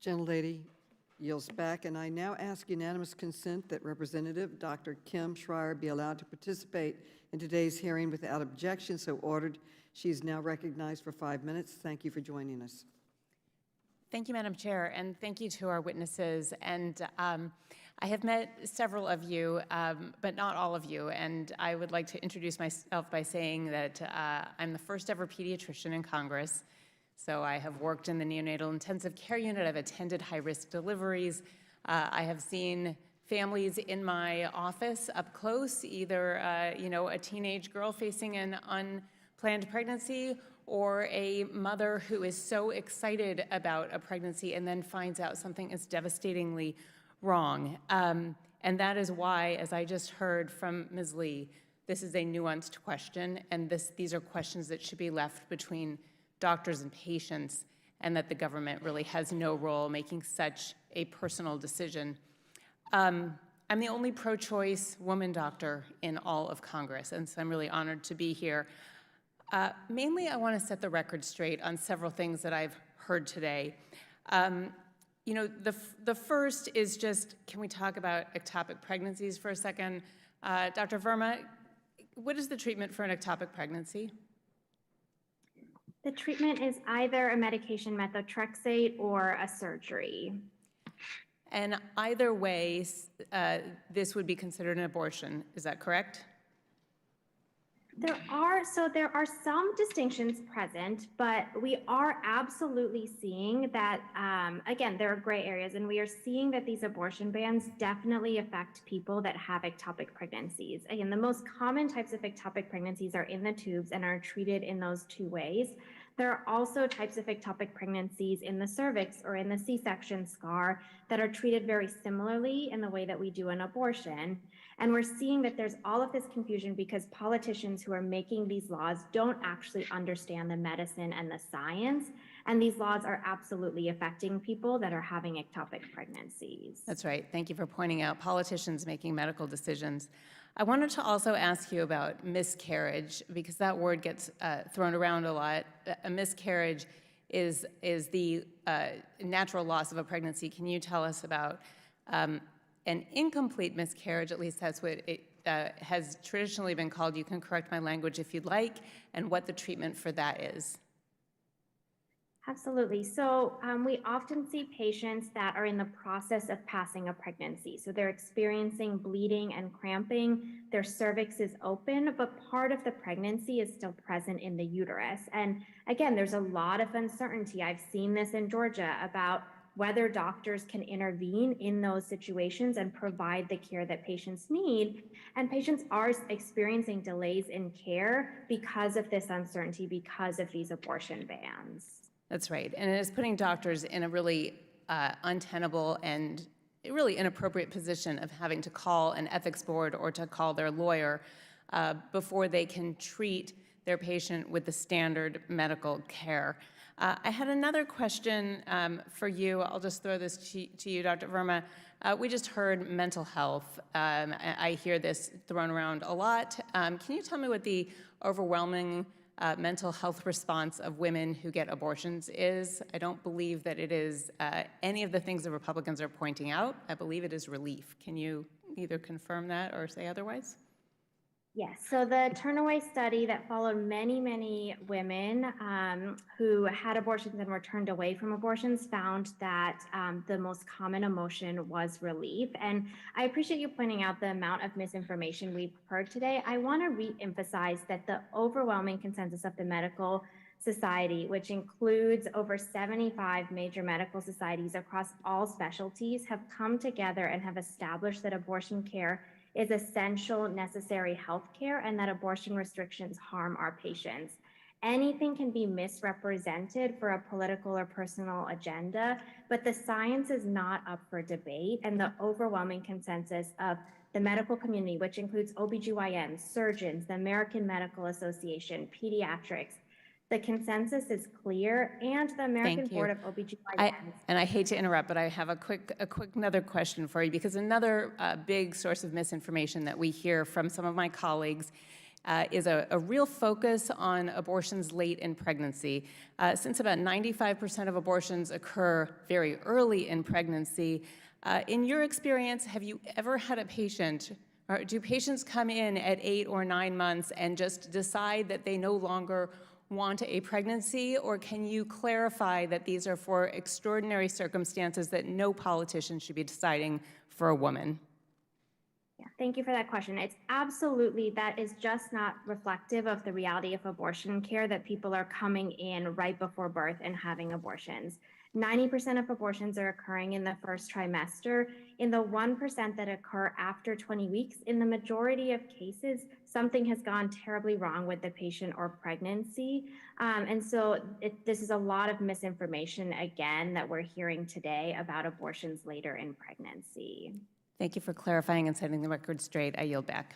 Gentlelady yields back, and I now ask unanimous consent that Representative Dr. Kim Schrier be allowed to participate in today's hearing without objection. So ordered. She is now recognized for 5 minutes. Thank you for joining us. Thank you, Madam Chair, and thank you to our witnesses. And I have met several of you, but not all of you, and I would like to introduce myself by saying that I'm the first ever pediatrician in Congress. So I have worked in the neonatal intensive care unit. I've attended high-risk deliveries. I have seen families in my office up close, either a teenage girl facing an unplanned pregnancy or a mother who is so excited about a pregnancy and then finds out something is devastatingly wrong. And that is why, as I just heard from Ms. Lee, this is a nuanced question, and these are questions that should be left between doctors and patients, and that the government really has no role making such a personal decision. I'm the only pro-choice woman doctor in all of Congress, and so I'm really honored to be here. Mainly, I want to set the record straight on several things that I've heard today. The first is just, can we talk about ectopic pregnancies for a second? Dr. Verma, what is the treatment for an ectopic pregnancy? The treatment is either a medication, methotrexate, or a surgery. And either way, this would be considered an abortion. Is that correct? There are some distinctions present, but we are absolutely seeing that, again, there are gray areas, and we are seeing that these abortion bans definitely affect people that have ectopic pregnancies. Again, the most common types of ectopic pregnancies are in the tubes and are treated in those two ways. There are also types of ectopic pregnancies in the cervix or in the C-section scar that are treated very similarly in the way that we do an abortion. And we're seeing that there's all of this confusion because politicians who are making these laws don't actually understand the medicine and the science. And these laws are absolutely affecting people that are having ectopic pregnancies. That's right. Thank you for pointing out politicians making medical decisions. I wanted to also ask you about miscarriage, because that word gets thrown around a lot. A miscarriage is the natural loss of a pregnancy. Can you tell us about an incomplete miscarriage? At least that's what it has traditionally been called. You can correct my language if you'd like, and what the treatment for that is. Absolutely. So we often see patients that are in the process of passing a pregnancy. So they're experiencing bleeding and cramping. Their cervix is open, but part of the pregnancy is still present in the uterus. And again, there's a lot of uncertainty. I've seen this in Georgia about whether doctors can intervene in those situations and provide the care that patients need. And patients are experiencing delays in care because of this uncertainty, because of these abortion bans. That's right. And it is putting doctors in a really untenable and really inappropriate position of having to call an ethics board or to call their lawyer before they can treat their patient with the standard medical care. I had another question for you. I'll just throw this to you, Dr. Verma. We just heard mental health. I hear this thrown around a lot. Can you tell me what the overwhelming mental health response of women who get abortions is? I don't believe that it is any of the things the Republicans are pointing out. I believe it is relief. Can you either confirm that or say otherwise? Yes, so the Turnaway study that followed many, many women who had abortions and were turned away from abortions found that the most common emotion was relief. And I appreciate you pointing out the amount of misinformation we've heard today. I want to re-emphasize that the overwhelming consensus of the medical society, which includes over 75 major medical societies across all specialties, have come together and have established that abortion care is essential, necessary health care, and that abortion restrictions harm our patients. Anything can be misrepresented for a political or personal agenda, but the science is not up for debate, and the overwhelming consensus of the medical community, which includes OBGYNs, surgeons, the American Medical Association, pediatrics, the consensus is clear, and the American Board of OBGYNs. And I hate to interrupt, but I have a quick another question for you, because another big source of misinformation that we hear from some of my colleagues is a real focus on abortions late in pregnancy. Since about 95% of abortions occur very early in pregnancy, in your experience, have you ever had a patient, or do patients come in at 8 or 9 months and just decide that they no longer want a pregnancy, or can you clarify that these are for extraordinary circumstances that no politician should be deciding for a woman? Yeah, thank you for that question. It's absolutely, that is just not reflective of the reality of abortion care, that people are coming in right before birth and having abortions. 90% of abortions are occurring in the first trimester. In the 1% that occur after 20 weeks, in the majority of cases, something has gone terribly wrong with the patient or pregnancy. And so this is a lot of misinformation, again, that we're hearing today about abortions later in pregnancy. Thank you for clarifying and setting the record straight. I yield back.